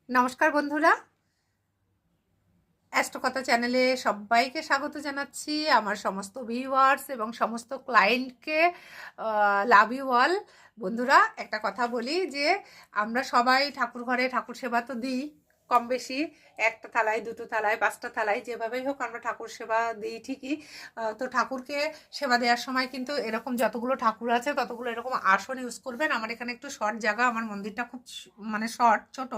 নমস্কার বন্ধুরা, অ্যাস্ট্রোকথা চ্যানেলে সবাইকে স্বাগত জানাচ্ছি। আমার সমস্ত ভিউয়ার্স এবং সমস্ত ক্লায়েন্টকে লাভ ইউ অল। বন্ধুরা, একটা কথা বলি যে আমরা সবাই ঠাকুর ঘরে ঠাকুর সেবা তো দিই কম বেশি, একটা থালায়, দুটো থালায়, পাঁচটা থালায়, যেভাবেই হোক আমরা ঠাকুর সেবা দিই ঠিকই। তো ঠাকুরকে সেবা দেওয়ার সময় কিন্তু এরকম যতগুলো ঠাকুর আছে ততগুলো এরকম আসন ইউজ করবেন। আমার এখানে একটু শর্ট জায়গা, আমার মন্দিরটা খুব মানে শর্ট ছোট,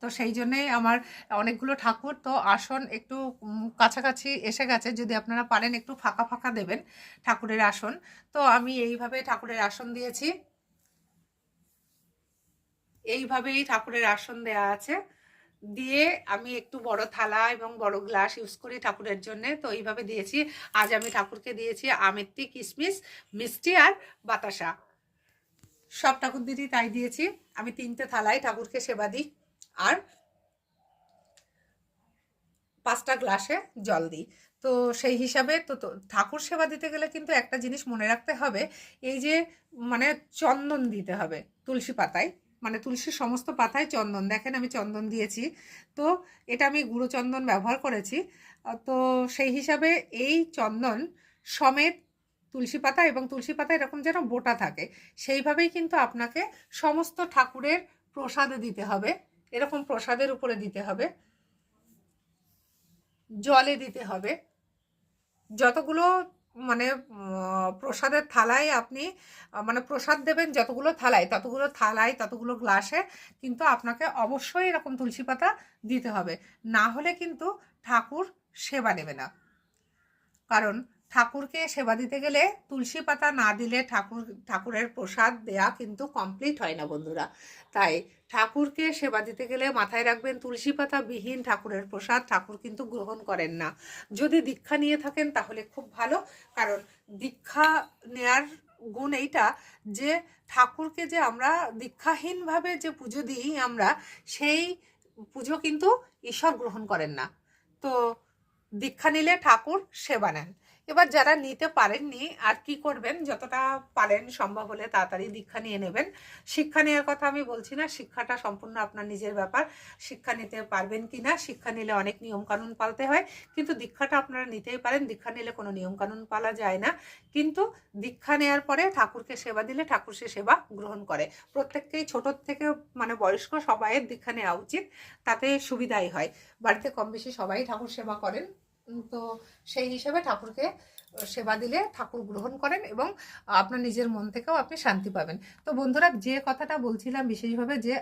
তো সেই জন্যেই আমার অনেকগুলো ঠাকুর, তো আসন একটু কাছাকাছি এসে গেছে। যদি আপনারা পারেন একটু ফাঁকা ফাঁকা দেবেন ঠাকুরের আসন। তো আমি এইভাবে ঠাকুরের আসন দিয়েছি, এইভাবেই ঠাকুরের আসন দেয়া আছে। দিয়ে আমি একটু বড় থালা এবং বড় গ্লাস ইউজ করি ঠাকুরের জন্য, তো এইভাবে দিয়েছি। আজ আমি ঠাকুরকে দিয়েছি আমেত্তি, কিশমিশ, মিষ্টি আর বাতাসা। সব ঠাকুর দিদি তাই দিয়েছি। আমি 3টে থালায় ঠাকুরকে সেবা দিই আর 5টা গ্লাসে জল দিই। তো সেই হিসাবে তো ঠাকুর সেবা দিতে গেলে কিন্তু একটা জিনিস মনে রাখতে হবে, এই যে মানে চন্দন দিতে হবে তুলসী পাতায়, মানে তুলসীর সমস্ত পাতায় চন্দন। দেখেন আমি চন্দন দিয়েছি, তো এটা আমি গুঁড়ো চন্দন ব্যবহার করেছি। তো সেই হিসাবে এই চন্দন সমেত তুলসী পাতা, এবং তুলসী পাতা এরকম যেন বোটা থাকে, সেইভাবেই কিন্তু আপনাকে সমস্ত ঠাকুরের প্রসাদে দিতে হবে। এরকম প্রসাদের উপরে দিতে হবে, জলে দিতে হবে। যতগুলো মানে প্রসাদের থালায় আপনি মানে প্রসাদ দেবেন, যতগুলো থালায় ততগুলো থালায় ততগুলো গ্লাসে কিন্তু আপনাকে অবশ্যই এরকম তুলসী পাতা দিতে হবে। না হলে কিন্তু ঠাকুর সেবা নেবে না। কারণ ঠাকুরকে সেবা দিতে গেলে তুলসী পাতা না দিলে ঠাকুরের প্রসাদ দেয়া কিন্তু কমপ্লিট হয় না বন্ধুরা। তাই ঠাকুরকে সেবা দিতে গেলে মাথায় রাখবেন, তুলসী পাতা বিহীন ঠাকুরের প্রসাদ ঠাকুর কিন্তু গ্রহণ করেন না। যদি দীক্ষা নিয়ে থাকেন তাহলে খুব ভালো, কারণ দীক্ষা নেয়ার গুণ এইটা যে ঠাকুরকে যে আমরা দীক্ষাহীনভাবে যে পুজো দিই আমরা, সেই পুজো কিন্তু ঈশ্বর গ্রহণ করেন না। তো দীক্ষা নিলে ঠাকুর সেবা নেন। এবার যারা নিতে পারেননি আর কি করবেন, যতটা পারেন সম্ভব হলে তাড়াতাড়ি দীক্ষা নিয়ে নেবেন। শিক্ষা নেওয়ার কথা আমি বলছি না, শিক্ষাটা সম্পূর্ণ আপনার নিজের ব্যাপার। শিক্ষা নিতে পারবেন কি না, শিক্ষা নিলে অনেক নিয়মকানুন পালতে হয়, কিন্তু দীক্ষাটা আপনারা নিতেই পারেন। দীক্ষা নিলে কোনো নিয়মকানুন পালা যায় না, কিন্তু দীক্ষা নেওয়ার পরে ঠাকুরকে সেবা দিলে ঠাকুর সে সেবা গ্রহণ করে। প্রত্যেককেই ছোটোর থেকে মানে বয়স্ক সবাইয়ের দীক্ষা নেওয়া উচিত, তাতে সুবিধাই হয়। বাড়িতে কম বেশি সবাই ঠাকুর সেবা করেন, তো সেই হিসেবে ঠাকুরকে সেবা দিলে ঠাকুর গ্রহণ করেন এবং আপনার নিজের মন থেকেও আপনি শান্তি পাবেন। তো বন্ধুরা, যে কথাটা বলছিলাম বিশেষভাবে, যে